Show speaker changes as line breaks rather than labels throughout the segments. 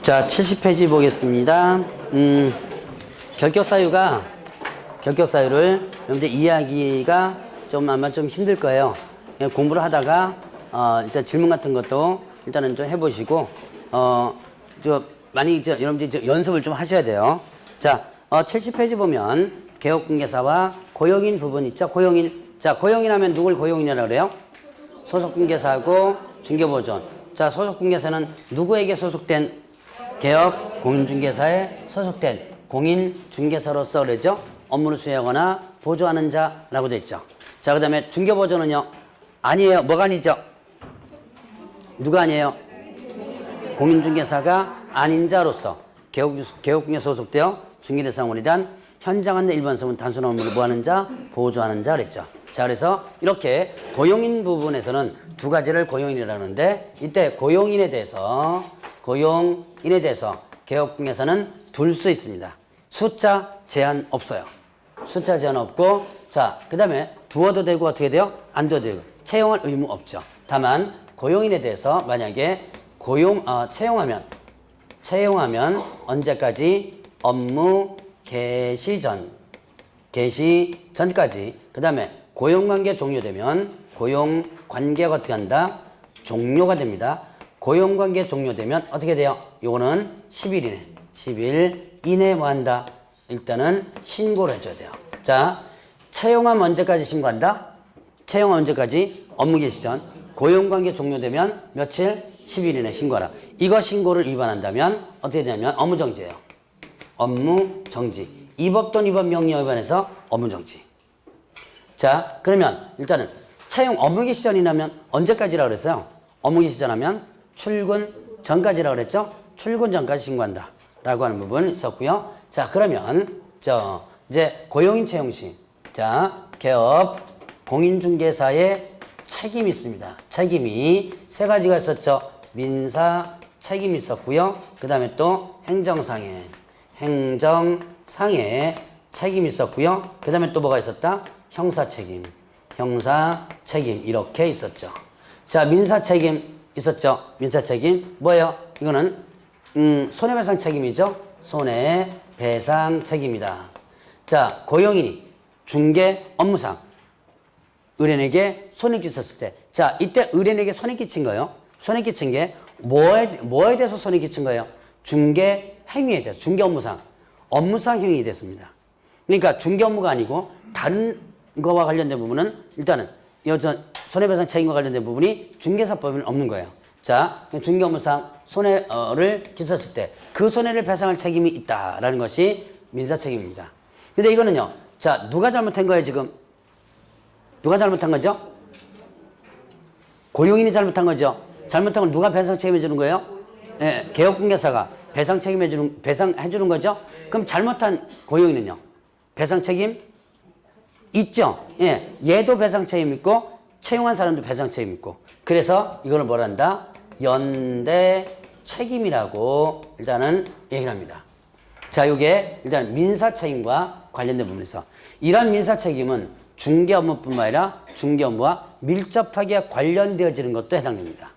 자, 70페이지 보겠습니다. 결격사유를 여러분들 이해하기가 좀 아마 좀 힘들 거예요. 그냥 공부를 하다가, 일단 질문 같은 것도 일단은 좀 해보시고, 여러분들 연습을 좀 하셔야 돼요. 자, 70페이지 보면, 개업공개사와 고용인 부분 있죠? 고용인. 자, 고용인 하면 누굴 고용인이라고 그래요? 소속공개사하고 중개보존. 자, 소속공개사는 누구에게 소속된 개업 공인중개사에 소속된 공인중개사로서 그러죠? 업무를 수행하거나 보조하는 자라고 되어 있죠. 자, 그 다음에 중개보조는요? 아니에요. 뭐가 아니죠? 누가 아니에요? 공인중개사가 아닌 자로서 개업공개 소속되어 중개대상원에 대한 현장 안내 일반서문 단순한 업무를 보호하는 자, 보조하는 자 그랬죠. 자, 그래서 이렇게 고용인 부분에서는 두 가지를 고용인이라고 하는데, 이때 고용인에 대해서 개업공개사는 둘 수 있습니다. 숫자 제한 없어요. 숫자 제한 없고, 자, 그 다음에 두어도 되고 어떻게 돼요? 안 두어도 되고. 채용할 의무 없죠. 다만 고용인에 대해서 만약에 채용하면 언제까지? 업무 개시 전까지. 그 다음에 고용관계 종료되면 고용관계가 어떻게 한다? 종료가 됩니다. 고용관계 종료되면 어떻게 돼요? 요거는 10일 이내에 뭐 한다? 일단은 신고를 해줘야 돼요. 자, 채용하면 언제까지 신고한다? 채용하면 언제까지? 업무 개시 전. 고용관계 종료되면 며칠? 10일 이내에 신고하라. 이거 신고를 위반한다면 어떻게 되냐면 업무정지예요. 업무정지. 이 법 또는 이법 명령 위반해서 업무정지. 자, 그러면 일단은 채용 업무 개시 전이라면 언제까지라고 그랬어요? 업무 개시 전하면 출근 전까지라고 그랬죠? 출근 전까지 신고한다 라고 하는 부분이 있었고요. 자, 그러면 이제 고용인 채용 시, 자, 개업 공인중개사의 책임이 있습니다. 책임이 세 가지가 있었죠. 민사 책임이 있었고요. 그 다음에 또 행정상해 책임이 있었고요. 그 다음에 또 뭐가 있었다? 형사 책임 이렇게 있었죠. 자, 민사 책임 있었죠. 민사 책임 뭐예요? 이거는 손해배상 책임이죠. 손해배상 책임이다. 자, 고용인이 중개 업무상 의뢰인에게 손해 끼쳤을 때, 자, 이때 의뢰인에게 손해 끼친 거예요. 손해 끼친 게 뭐에 대해서 손해 끼친 거예요? 중개 행위에 대해서, 중개 업무상 행위에 됐습니다. 그러니까 중개 업무가 아니고 다른 거와 관련된 부분은 일단은 손해배상 책임과 관련된 부분이 중개사법에는 없는 거예요. 자, 중개 업무상 손해를 끼쳤을 때 그 손해를 배상할 책임이 있다라는 것이 민사 책임입니다. 근데 이거는요, 자, 누가 잘못한 거예요, 지금? 누가 잘못한 거죠? 고용인이 잘못한 거죠. 잘못한 건 누가 배상 책임해 주는 거예요? 예, 개업공개사가 배상해 주는 거죠. 그럼 잘못한 고용인은요, 배상 책임 있죠. 예, 얘도 배상 책임 있고 채용한 사람도 배상 책임 있고. 그래서 이거를 뭐라 한다? 연대 책임이라고 일단은 얘기를 합니다. 자, 이게 일단 민사 책임과 관련된 부분에서 이러한 민사 책임은 중개 업무뿐만 아니라 중개 업무와 밀접하게 관련되어지는 것도 해당됩니다.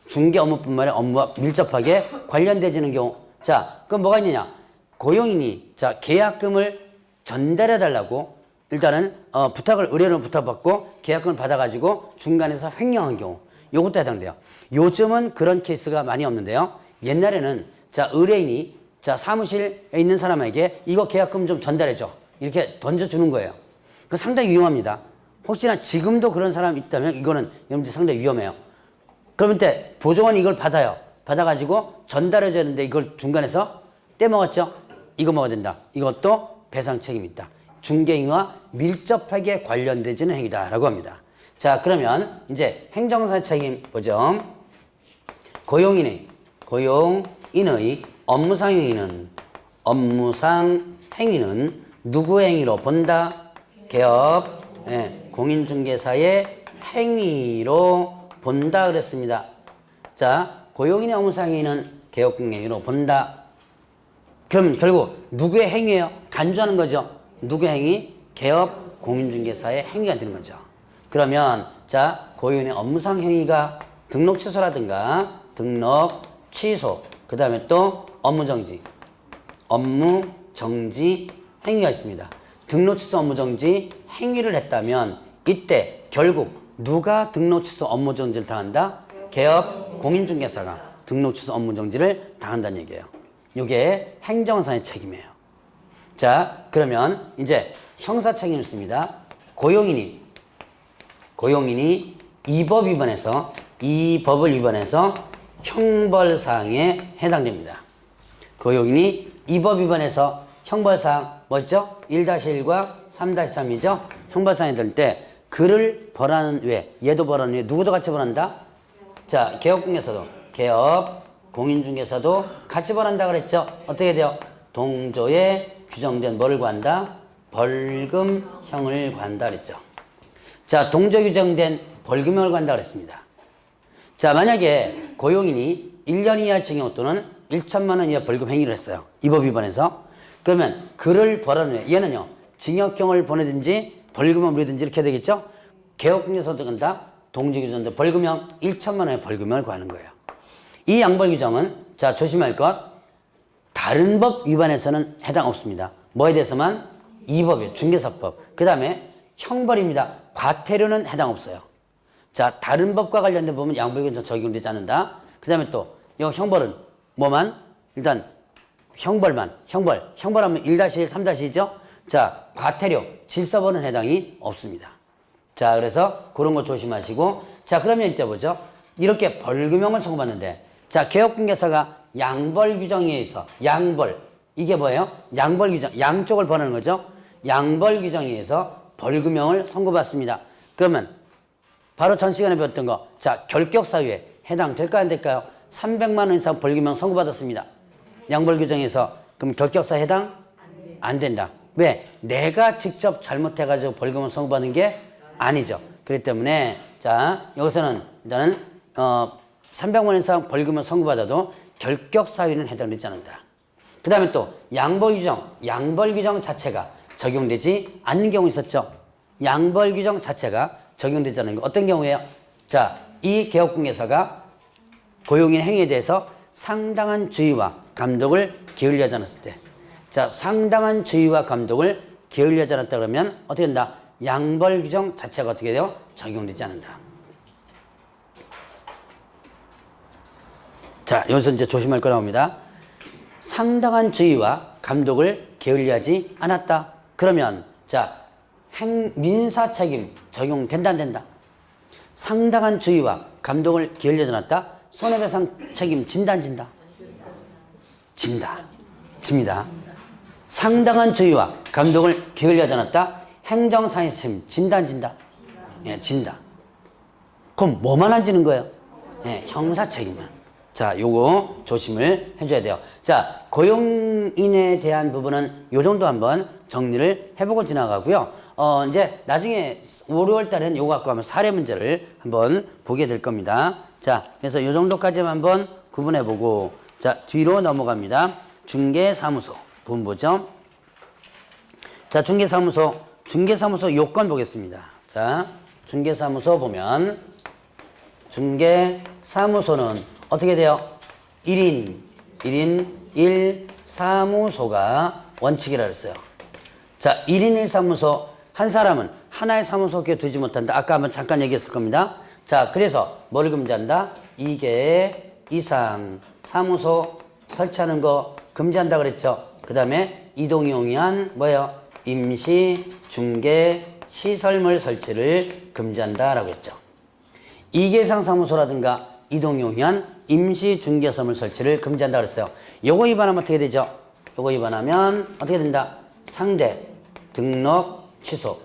중개 업무뿐만 아니라 업무와 밀접하게 관련되어지는 경우. 자, 그럼 뭐가 있느냐? 고용인이 계약금을 전달해 달라고 일단은 의뢰인으로 부탁받고 계약금을 받아가지고 중간에서 횡령한 경우, 요것도 해당돼요. 요즘은 그런 케이스가 많이 없는데요. 옛날에는 의뢰인이 사무실에 있는 사람에게 이거 계약금 좀 전달해줘 이렇게 던져주는 거예요. 그 상당히 위험합니다. 혹시나 지금도 그런 사람이 있다면 이거는 여러분들 상당히 위험해요. 그러면 때 보조원이 이걸 받아가지고 전달해줘야 되는데 이걸 중간에서 떼먹었죠? 이거 먹어야 된다. 이것도 배상 책임이 있다. 중개인과 밀접하게 관련되지는 행위다라고 합니다. 자, 그러면 이제 행정사 책임 보죠. 고용인의 업무상 행위는 누구의 행위로 본다? 개업 공인중개사의 행위로 본다 그랬습니다. 자, 고용인의 업무상 행위는 개업공행위로 본다. 그럼 결국 누구의 행위예요? 간주하는 거죠. 누구의 행위? 개업 공인중개사의 행위가 되는 거죠. 그러면 고용인의 업무상 행위가 등록 취소라든가 등록 취소, 그 다음에 또 업무정지. 업무정지 행위가 있습니다. 등록 취소 업무정지 행위를 했다면 이때 결국 누가 등록 취소 업무정지를 당한다? 개업 공인중개사가 등록 취소 업무정지를 당한다는 얘기예요. 이게 행정상의 책임이에요. 자, 그러면 이제 형사 책임을 씁니다. 고용인이 이 법을 위반해서 형벌사항에 해당됩니다. 고용인이 이 법 위반해서 형벌사항 뭐죠? 1-1과 3-3이죠? 형벌사항이 될 때 그를 벌하는 외, 얘도 벌하는 외, 누구도 같이 벌한다? 자, 개업 공인중개사도 같이 벌한다 그랬죠? 어떻게 돼요? 동조에 규정된 뭐를 구한다? 벌금형을 구한다 그랬죠? 자, 동조 규정된 벌금형을 구한다 그랬습니다. 자, 만약에 고용인이 1년 이하 징역 또는 1천만 원 이하 벌금 행위를 했어요. 이 법 위반해서. 그러면 그를 벌하는 외, 얘는요, 징역형을 보내든지 벌금을 물리든지 이렇게 되겠죠? 개업공개서도 간다. 동조 규정된 벌금형 1천만 원의 벌금형을 구하는 거예요. 이 양벌 규정은 자, 조심할 것. 다른 법 위반해서는 해당 없습니다. 뭐에 대해서만? 이 법이에요. 중개사법. 그 다음에 형벌입니다. 과태료는 해당 없어요. 자, 다른 법과 관련된 법은 양벌 규정 적용되지 않는다. 그 다음에 또 이 형벌은 뭐만? 일단 형벌만. 형벌하면 1-1, 3-2죠? 자, 과태료, 질서벌은 해당이 없습니다. 자, 그래서 그런 거 조심하시고. 자, 그러면 이때 보죠. 이렇게 벌금형을 선고받는데, 자, 개업공개사가 양벌 규정에 의해서, 이게 뭐예요? 양벌 규정, 양쪽을 벌하는 거죠? 양벌 규정에 의해서 벌금형을 선고받습니다. 그러면 바로 전 시간에 배웠던 거, 자, 결격사유에 해당될까요, 안 될까요? 300만 원 이상 벌금형 선고받았습니다. 양벌 규정에서. 그럼 결격사 해당? 안 된다. 왜? 내가 직접 잘못해가지고 벌금을 선고받는 게 아니죠. 그렇기 때문에 자, 여기서는 일단은 300만 원 이상 벌금을 선고받아도 결격사유는 해당되지 않는다. 그 다음에 또 양벌 규정 자체가 적용되지 않는 경우 있었죠. 양벌 규정 자체가 적용되지 않는 거 어떤 경우예요? 자, 이 개업공개사가 고용인 행위에 대해서 상당한 주의와 감독을 게을리하지 않았을 때, 자, 상당한 주의와 감독을 게을리하지 않았다 그러면 어떻게 된다? 양벌 규정 자체가 어떻게 돼요? 적용되지 않는다. 자, 여기서 이제 조심할 거 나옵니다. 상당한 주의와 감독을 게을리하지 않았다. 그러면 자, 민사 책임 적용된다 안 된다? 상당한 주의와 감독을 게을리하지 않았다. 손해배상 책임 진다 안 진다? 집니다. 상당한 주의와 감독을 게을리하지 않았다. 행정상의 책임 진다 안 진다? 예, 진다. 그럼 뭐만 안 지는 거예요? 예, 형사 책임만. 자, 요거 조심을 해줘야 돼요. 자, 고용인에 대한 부분은 요 정도 한번 정리를 해보고 지나가고요. 이제 나중에 5, 6월 달에는 요거 갖고 하면 사례 문제를 한번 보게 될 겁니다. 자, 그래서 요 정도까지만 한번 구분해보고, 자, 뒤로 넘어갑니다. 중개사무소 부분 보죠. 자, 중개사무소 요건 보겠습니다. 자, 중개사무소 보면, 중개사무소는 어떻게 돼요? 1인 1사무소가 원칙이라 그랬어요. 자, 1인 1사무소, 한 사람은 하나의 사무소에 두지 못한다. 아까 한번 잠깐 얘기했을 겁니다. 자, 그래서 뭐를 금지한다? 2개 이상 사무소 설치하는 거 금지한다 그랬죠. 그 다음에 이동이 용이한 뭐예요? 임시 중개 시설물 설치를 금지한다 라고 했죠. 2개 이상 사무소라든가 이동이 용이한 임시 중개소물 설치를 금지한다 그랬어요. 요거 위반하면 어떻게 되죠? 요거 위반하면 어떻게 된다? 상대 등록 취소.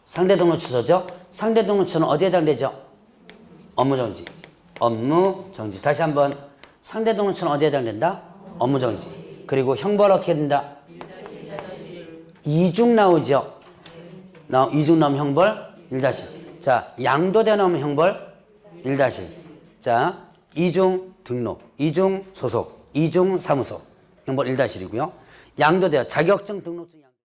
상대 등록 취소죠? 상대 등록 취소는 어디에 해당되죠? 업무정지. 다시 한번. 상대 등록 취소는 어디에 해당된다? 업무정지. 그리고 형벌 어떻게 된다? 2중 나오죠? 이중 나오면 형벌 1-. 자, 양도대 나오면 형벌 1-. 자, 이중 등록, 이중 소속, 이중 사무소. 형벌 1-이고요. 양도대 자격증 등록증